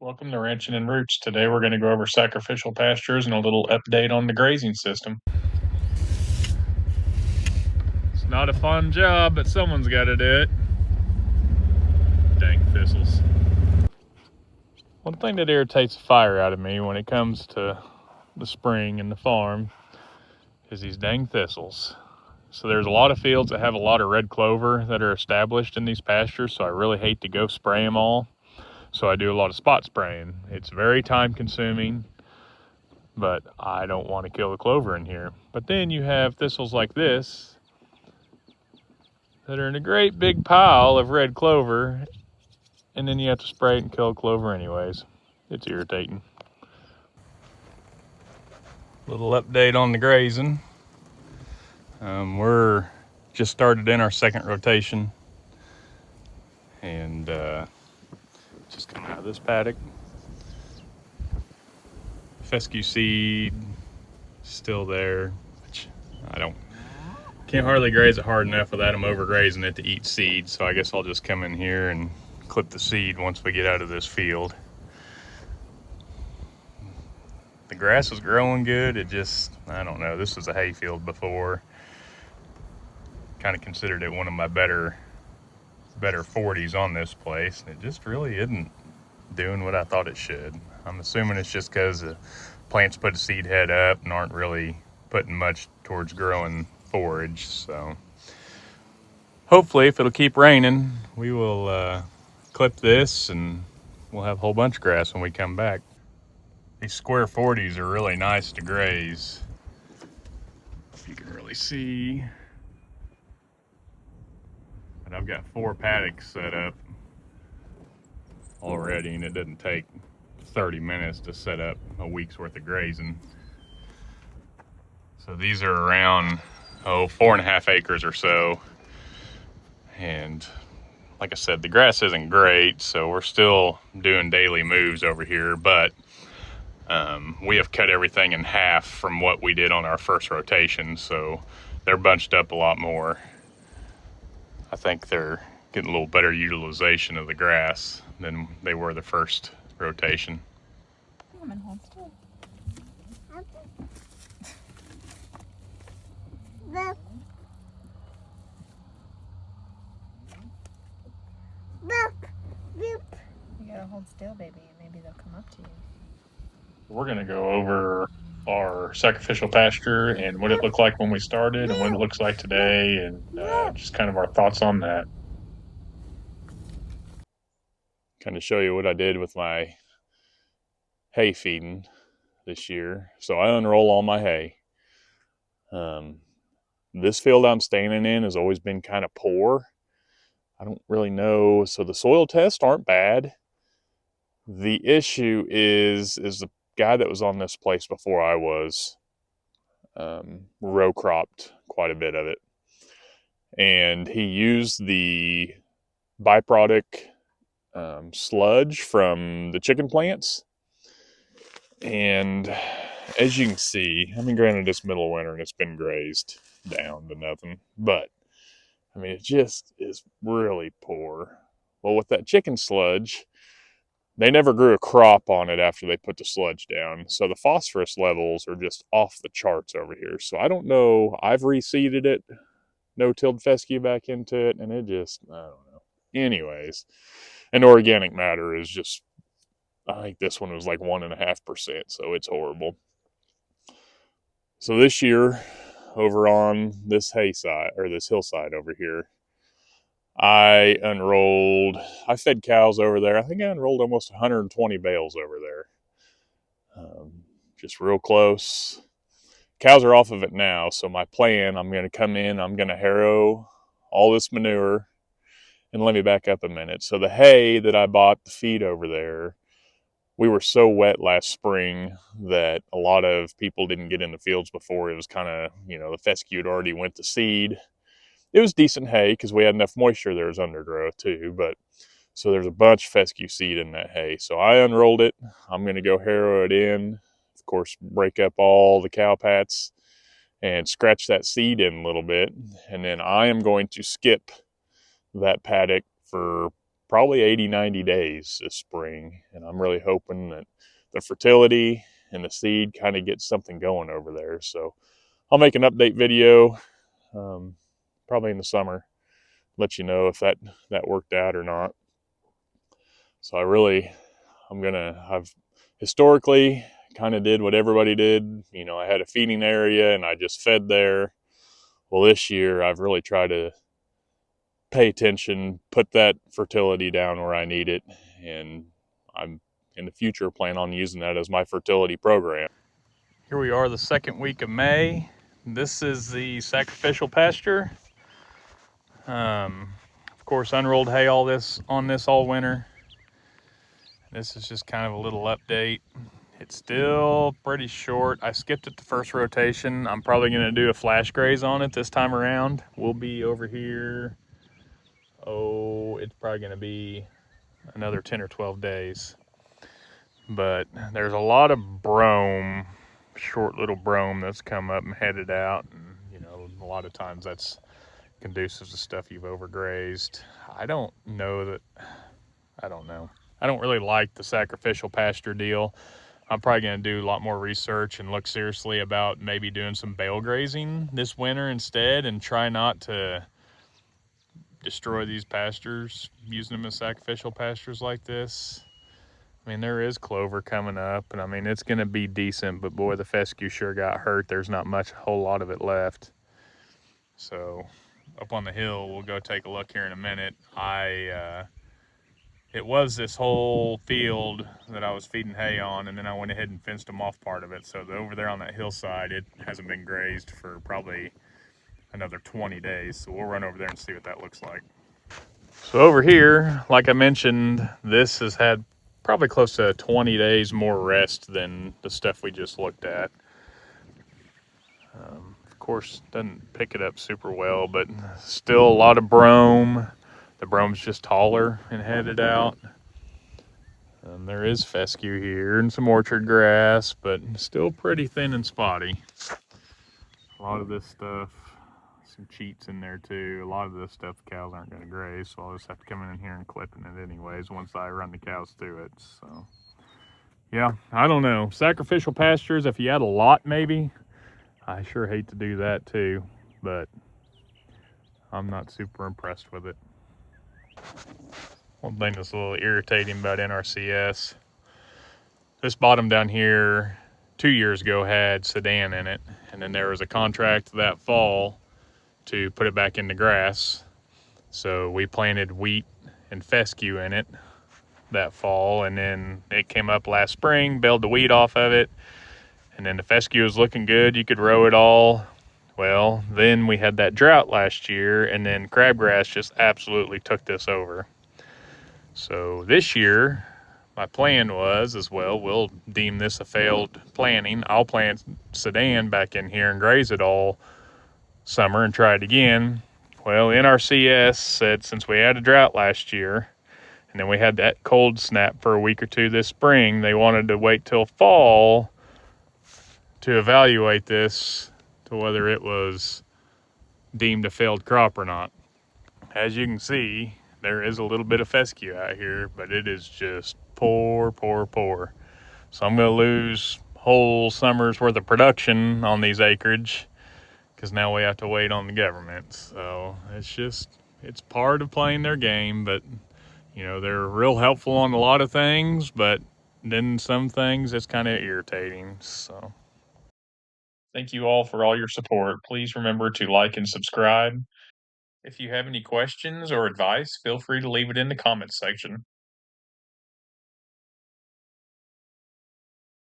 Welcome to Ranching and Roots. Today we're going to go over sacrificial pastures and a little update on the grazing system. It's not a fun job, but someone's got to do it. Dang thistles. One thing that irritates the fire out of me when it comes to the spring and the farm is these dang thistles. So there's a lot of fields that have a lot of red clover that are established in these pastures, so I really hate to go spray them all. So I do a lot of spot spraying. It's very time consuming, but I don't want to kill the clover in here. But then you have thistles like this that are in a great big pile of red clover, and then you have to spray it and kill clover anyways. It's irritating. Little update on the grazing. We're just started in our second rotation, and just coming out of this paddock. Fescue seed still there, which I can't hardly graze it hard enough without them overgrazing it to eat seed. So I guess I'll just come in here and clip the seed once we get out of this field. The grass is growing good. It just, I don't know, this was a hay field before. Kind of considered it one of my better 40s on this place. It just really isn't doing what I thought it should. I'm assuming it's just because the plants put a seed head up and aren't really putting much towards growing forage. So hopefully, if it'll keep raining, we will clip this and we'll have a whole bunch of grass when we come back. These square 40s are really nice to graze. If you can really see. But I've got 4 paddocks set up already, and it doesn't take 30 minutes to set up a week's worth of grazing. So these are around 4.5 acres or so. And like I said, the grass isn't great, so we're still doing daily moves over here, but we have cut everything in half from what we did on our first rotation, so they're bunched up a lot more. I think they're getting a little better utilization of the grass than they were the first rotation. I'm in hold still. You gotta hold still, baby, and maybe they'll come up to you. We're going to go over our sacrificial pasture and what it looked like when we started and what it looks like today, and just kind of our thoughts on that. Kind of show you what I did with my hay feeding this year. So I unroll all my hay. This field I'm standing in has always been kind of poor. I don't really know. So the soil tests aren't bad. The issue is the guy that was on this place before I was row cropped quite a bit of it. And he used the byproduct sludge from the chicken plants. And as you can see, I mean, granted, it's middle of winter and it's been grazed down to nothing, but I mean, it just is really poor. Well, with that chicken sludge, they never grew a crop on it after they put the sludge down. So the phosphorus levels are just off the charts over here. So I don't know. I've reseeded it, no-tilled fescue back into it, and it just, I don't know. Anyways, and organic matter is just, I think this one was like 1.5%, so it's horrible. So this year, over on this hillside over here, I fed cows over there. I think I unrolled almost 120 bales over there. Just real close. Cows are off of it now, so my plan, I'm going to come in, I'm going to harrow all this manure, and let me back up a minute. So the hay that I bought to feed over there, we were so wet last spring that a lot of people didn't get in the fields before. It was kind of, the fescue had already went to seed. It was decent hay because we had enough moisture there as undergrowth too, but so there's a bunch of fescue seed in that hay. So I unrolled it. I'm going to go harrow it in. Of course, break up all the cow pats and scratch that seed in a little bit. And then I am going to skip that paddock for probably 80, 90 days this spring. And I'm really hoping that the fertility and the seed kind of gets something going over there. So I'll make an update video probably in the summer, let you know if that worked out or not. So I've historically kind of did what everybody did. You know, I had a feeding area and I just fed there. Well, this year I've really tried to pay attention, put that fertility down where I need it, and I'm in the future plan on using that as my fertility program. Here we are the second week of May. This is the sacrificial pasture. Of course, unrolled hay all winter. This is just kind of a little update. It's still pretty short. I skipped it the first rotation. I'm probably going to do a flash graze on it this time around. We'll be over here. Oh, it's probably going to be another 10 or 12 days. But there's a lot of brome, short little brome that's come up and headed out. And, you know, a lot of times that's conducive to stuff you've overgrazed. I don't know. I don't really like the sacrificial pasture deal. I'm probably going to do a lot more research and look seriously about maybe doing some bale grazing this winter instead and try not to destroy these pastures using them as sacrificial pastures like this. I mean, there is clover coming up, and I mean, it's going to be decent, but boy, the fescue sure got hurt. There's not a whole lot of it left. So up on the hill, we'll go take a look here in a minute. It was this whole field that I was feeding hay on, and then I went ahead and fenced them off part of it. So over there on that hillside, it hasn't been grazed for probably another 20 days. So we'll run over there and see what that looks like. So over here, like I mentioned, this has had probably close to 20 days more rest than the stuff we just looked at. Of course, doesn't pick it up super well, but still a lot of brome. The brome's just taller and headed out. There is fescue here and some orchard grass, but still pretty thin and spotty. A lot of this stuff, some cheats in there too. A lot of this stuff the cows aren't going to graze, so I'll just have to come in here and clipping it anyways once I run the cows through it. So yeah, I don't know. Sacrificial pastures, if you had a lot maybe, I sure hate to do that too, but I'm not super impressed with it. One thing that's a little irritating about NRCS, this bottom down here 2 years ago had sedan in it, and then there was a contract that fall to put it back into grass. So we planted wheat and fescue in it that fall, and then it came up last spring, bailed the wheat off of it, and then the fescue was looking good. You could row it all. Well, then we had that drought last year, and then crabgrass just absolutely took this over. So this year, my plan was as well, we'll deem this a failed planting. I'll plant sedan back in here and graze it all summer and try it again. Well, NRCS said since we had a drought last year, and then we had that cold snap for a week or two this spring, they wanted to wait till fall to evaluate this to whether it was deemed a failed crop or not. As you can see, there is a little bit of fescue out here, but it is just poor, poor, poor. So I'm going to lose whole summer's worth of production on these acreage because now we have to wait on the government. So it's part of playing their game, but you know, they're real helpful on a lot of things, but then some things it's kind of irritating. So thank you all for all your support. Please remember to like and subscribe. If you have any questions or advice, feel free to leave it in the comments section.